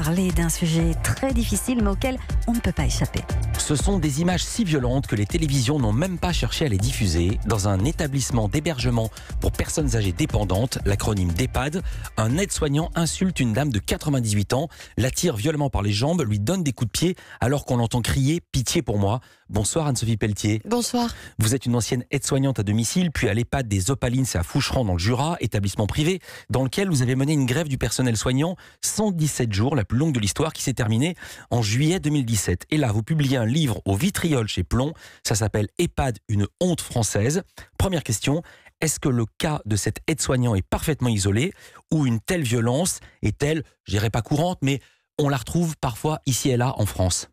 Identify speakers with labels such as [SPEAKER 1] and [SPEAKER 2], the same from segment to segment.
[SPEAKER 1] parler d'un sujet très difficile mais auquel on ne peut pas échapper.
[SPEAKER 2] Ce sont des images si violentes que les télévisions n'ont même pas cherché à les diffuser. Dans un établissement d'hébergement pour personnes âgées dépendantes, l'acronyme d'EHPAD, un aide-soignant insulte une dame de 98 ans, la tire violemment par les jambes, lui donne des coups de pied alors qu'on l'entend crier « Pitié pour moi ». Bonsoir Anne-Sophie Pelletier.
[SPEAKER 3] Bonsoir.
[SPEAKER 2] Vous êtes une ancienne aide-soignante à domicile, puis à l'EHPAD des Opalines, c'est à Foucheran dans le Jura, établissement privé, dans lequel vous avez mené une grève du personnel soignant, 117 jours, la plus longue de l'histoire, qui s'est terminée en juillet 2017. Et là, vous publiez un livre au vitriol chez Plomb, ça s'appelle « EHPAD, une honte française ». Première question, est-ce que le cas de cet aide-soignant est parfaitement isolé ou une telle violence est-elle, je dirais pas courante, mais on la retrouve parfois ici et là en France ?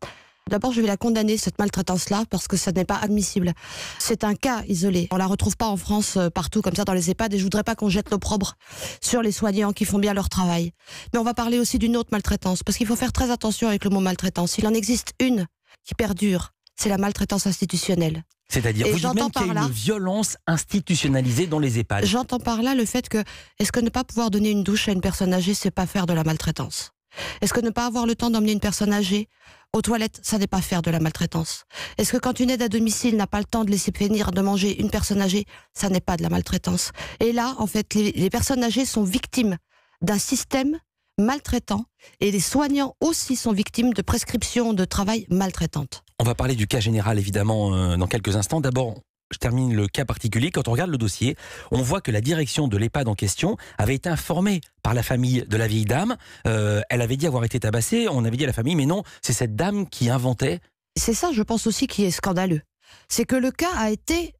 [SPEAKER 3] D'abord, je vais la condamner, cette maltraitance-là, parce que ça n'est pas admissible. C'est un cas isolé. On la retrouve pas en France partout comme ça dans les EHPAD et je voudrais pas qu'on jette l'opprobre sur les soignants qui font bien leur travail. Mais on va parler aussi d'une autre maltraitance, parce qu'il faut faire très attention avec le mot maltraitance. Il en existe une qui perdure, c'est la maltraitance institutionnelle.
[SPEAKER 2] C'est-à-dire, vous dites même qu'il y a une violence institutionnalisée dans les EHPAD.
[SPEAKER 3] J'entends par là le fait que, est-ce que ne pas pouvoir donner une douche à une personne âgée, c'est pas faire de la maltraitance ? Est-ce que ne pas avoir le temps d'emmener une personne âgée aux toilettes, ça n'est pas faire de la maltraitance? Est-ce que quand une aide à domicile n'a pas le temps de laisser venir de manger une personne âgée, ça n'est pas de la maltraitance? Et là, en fait, les personnes âgées sont victimes d'un système maltraitant et les soignants aussi sont victimes de prescriptions de travail maltraitantes.
[SPEAKER 2] On va parler du cas général évidemment dans quelques instants. D'abord, je termine le cas particulier. Quand on regarde le dossier, on voit que la direction de l'EHPAD en question avait été informée par la famille de la vieille dame. Elle avait dit avoir été tabassée. On avait dit à la famille, mais non, c'est cette dame qui inventait. C'est
[SPEAKER 3] ça, je pense aussi, qui est scandaleux. C'est que le cas a été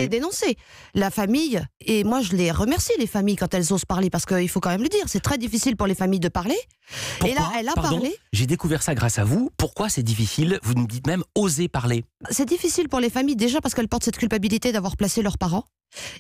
[SPEAKER 3] dénoncé. La famille, et moi je les remercie, les familles, quand elles osent parler, parce qu'il faut quand même le dire, c'est très difficile pour les familles de parler.
[SPEAKER 2] Pourquoi?
[SPEAKER 3] Et là, elle a parlé.
[SPEAKER 2] J'ai découvert ça grâce à vous. Pourquoi c'est difficile? Vous nous dites même oser parler.
[SPEAKER 3] C'est difficile pour les familles, déjà parce qu'elles portent cette culpabilité d'avoir placé leurs parents.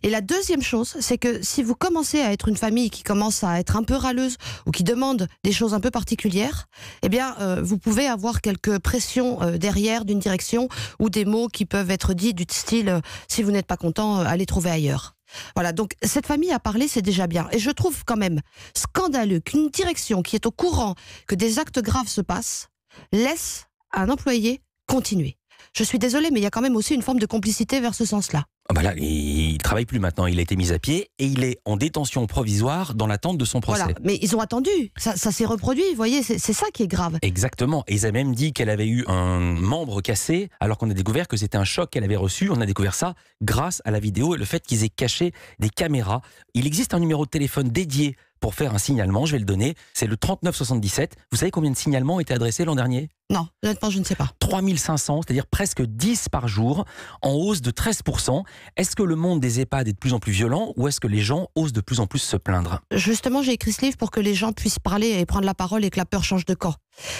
[SPEAKER 3] Et la deuxième chose, c'est que si vous commencez à être une famille qui commence à être un peu râleuse ou qui demande des choses un peu particulières, eh bien, vous pouvez avoir quelques pressions derrière d'une direction ou des mots qui peuvent être dits du style si vous n'êtes pas content, allez trouver ailleurs. Voilà, donc cette famille a parlé, c'est déjà bien. Et je trouve quand même scandaleux qu'une direction qui est au courant que des actes graves se passent laisse un employé continuer. Je suis désolée, mais il y a quand même aussi une forme de complicité vers ce sens-là.
[SPEAKER 2] Ah bah là, il ne travaille plus maintenant, il a été mis à pied et il est en détention provisoire dans l'attente de son procès.
[SPEAKER 3] Voilà, mais ils ont attendu, ça s'est reproduit, vous voyez, c'est ça qui est grave.
[SPEAKER 2] Exactement, et ils ont même dit qu'elle avait eu un membre cassé, alors qu'on a découvert que c'était un choc qu'elle avait reçu. On a découvert ça grâce à la vidéo et le fait qu'ils aient caché des caméras. Il existe un numéro de téléphone dédié pour faire un signalement, je vais le donner, c'est le 3977. Vous savez combien de signalements ont été adressés l'an dernier ?
[SPEAKER 3] Non, honnêtement, je ne sais pas.
[SPEAKER 2] 3500, c'est-à-dire presque 10 par jour, en hausse de 13%. Est-ce que le monde des EHPAD est de plus en plus violent ou est-ce que les gens osent de plus en plus se plaindre ?
[SPEAKER 3] Justement, j'ai écrit ce livre pour que les gens puissent parler et prendre la parole et que la peur change de camp.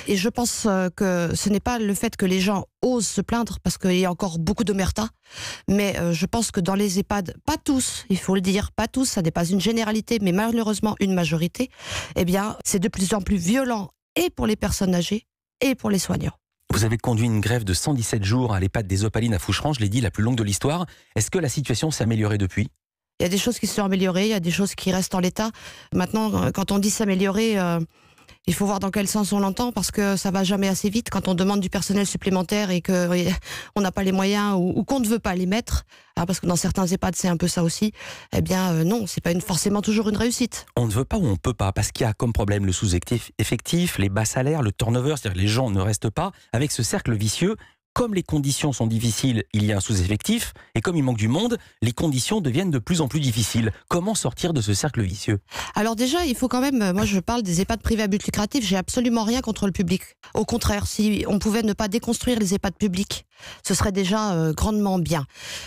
[SPEAKER 3] Et je pense que ce n'est pas le fait que les gens osent se plaindre, parce qu'il y a encore beaucoup d'omerta, mais je pense que dans les EHPAD, pas tous, il faut le dire, pas tous, ça n'est pas une généralité, mais malheureusement une majorité, eh bien, c'est de plus en plus violent et pour les personnes âgées et pour les soignants.
[SPEAKER 2] Vous avez conduit une grève de 117 jours à l'EHPAD des Opalines à Foucheran, je l'ai dit, la plus longue de l'histoire. Est-ce que la situation s'est améliorée depuis ?
[SPEAKER 3] Il y a des choses qui se sont améliorées, il y a des choses qui restent en l'état. Maintenant, quand on dit s'améliorer, il faut voir dans quel sens on l'entend, parce que ça va jamais assez vite. Quand on demande du personnel supplémentaire et qu'on n'a pas les moyens ou qu'on ne veut pas les mettre, parce que dans certains EHPAD c'est un peu ça aussi, eh bien non, c'est pas forcément toujours une réussite.
[SPEAKER 2] On ne veut pas ou on ne peut pas, parce qu'il y a comme problème le sous-effectif, les bas salaires, le turnover, c'est-à-dire que les gens ne restent pas. Avec ce cercle vicieux, comme les conditions sont difficiles, il y a un sous-effectif, et comme il manque du monde, les conditions deviennent de plus en plus difficiles. Comment sortir de ce cercle vicieux ?
[SPEAKER 3] Alors déjà, il faut quand même, moi je parle des EHPAD privés à but lucratif, j'ai absolument rien contre le public. Au contraire, si on pouvait ne pas déconstruire les EHPAD publics, ce serait déjà grandement bien.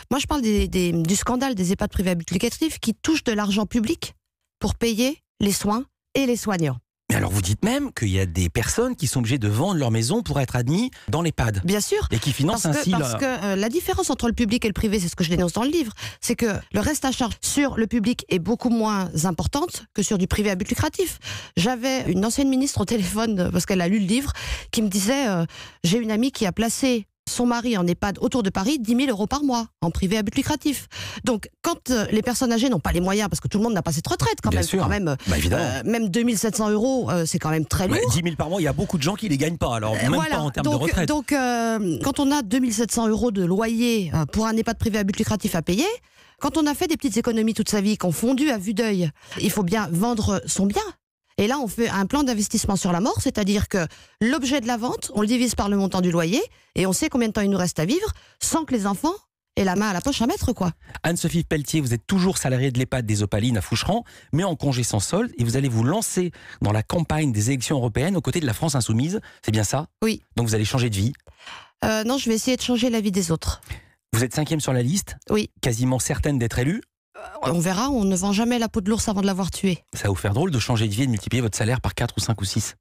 [SPEAKER 3] Moi je parle du scandale des EHPAD privés à but lucratif qui touchent de l'argent public pour payer les soins et les soignants.
[SPEAKER 2] Mais alors vous dites même qu'il y a des personnes qui sont obligées de vendre leur maison pour être admis dans l'EHPAD.
[SPEAKER 3] Bien sûr.
[SPEAKER 2] Et qui financent ainsi...
[SPEAKER 3] Parce que la différence entre le public et le privé, c'est ce que je dénonce dans le livre, c'est que le reste à charge sur le public est beaucoup moins importante que sur du privé à but lucratif. J'avais une ancienne ministre au téléphone, parce qu'elle a lu le livre, qui me disait j'ai une amie qui a placé son mari en EHPAD autour de Paris 10 000 euros par mois, en privé à but lucratif. Donc, quand les personnes âgées n'ont pas les moyens, parce que tout le monde n'a pas cette retraite quand
[SPEAKER 2] Bien
[SPEAKER 3] même,
[SPEAKER 2] sûr.
[SPEAKER 3] quand même,
[SPEAKER 2] Évidemment.
[SPEAKER 3] même 2 700 euros, c'est quand même très lourd.
[SPEAKER 2] 10 000 par mois, il y a beaucoup de gens qui ne les gagnent pas, alors même pas en termes de retraite.
[SPEAKER 3] Donc, quand on a 2 700 euros de loyer pour un EHPAD privé à but lucratif à payer, quand on a fait des petites économies toute sa vie, qu'on fondu à vue d'œil, il faut bien vendre son bien. Et là, on fait un plan d'investissement sur la mort, c'est-à-dire que l'objet de la vente, on le divise par le montant du loyer, et on sait combien de temps il nous reste à vivre, sans que les enfants aient la main à la poche à mettre, quoi.
[SPEAKER 2] Anne-Sophie Pelletier, vous êtes toujours salariée de l'EHPAD des Opalines à Foucheran, mais en congé sans solde, et vous allez vous lancer dans la campagne des élections européennes aux côtés de la France Insoumise. C'est bien ça?
[SPEAKER 3] Oui.
[SPEAKER 2] Donc vous allez changer de vie?
[SPEAKER 3] Non, je vais essayer de changer la vie des autres.
[SPEAKER 2] Vous êtes 5e sur la liste?
[SPEAKER 3] Oui.
[SPEAKER 2] Quasiment certaine d'être élue?
[SPEAKER 3] On verra, on ne vend jamais la peau de l'ours avant de l'avoir tué.
[SPEAKER 2] Ça va vous faire drôle de changer de vie et de multiplier votre salaire par 4 ou 5 ou 6?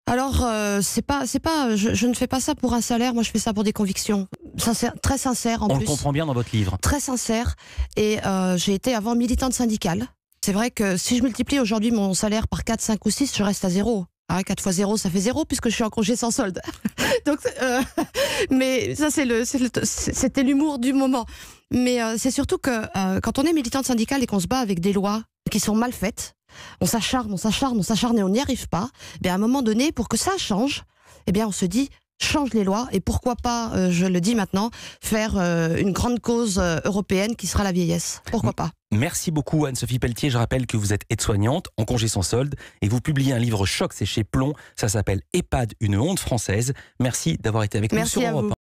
[SPEAKER 3] Alors, je ne fais pas ça pour un salaire, moi je fais ça pour des convictions. Sincère, très sincère en
[SPEAKER 2] On
[SPEAKER 3] plus.
[SPEAKER 2] le comprend bien dans votre livre.
[SPEAKER 3] Très sincère. Et j'ai été avant militante syndicale. C'est vrai que si je multiplie aujourd'hui mon salaire par 4, 5 ou 6, je reste à 0. 4 fois 0, ça fait 0 puisque je suis en congé sans solde. Donc, mais ça, c'était l'humour du moment. Mais c'est surtout que quand on est militante syndicale et qu'on se bat avec des lois qui sont mal faites, on s'acharne et on n'y arrive pas. Mais à un moment donné, pour que ça change, eh bien, on se dit change les lois et pourquoi pas, je le dis maintenant, faire une grande cause européenne qui sera la vieillesse. Pourquoi pas?
[SPEAKER 2] Merci beaucoup Anne-Sophie Pelletier. Je rappelle que vous êtes aide-soignante en congé sans solde et vous publiez un livre choc, c'est chez Plomb. Ça s'appelle EHPAD, une honte française. Merci d'avoir été avec nous sur Europe 1.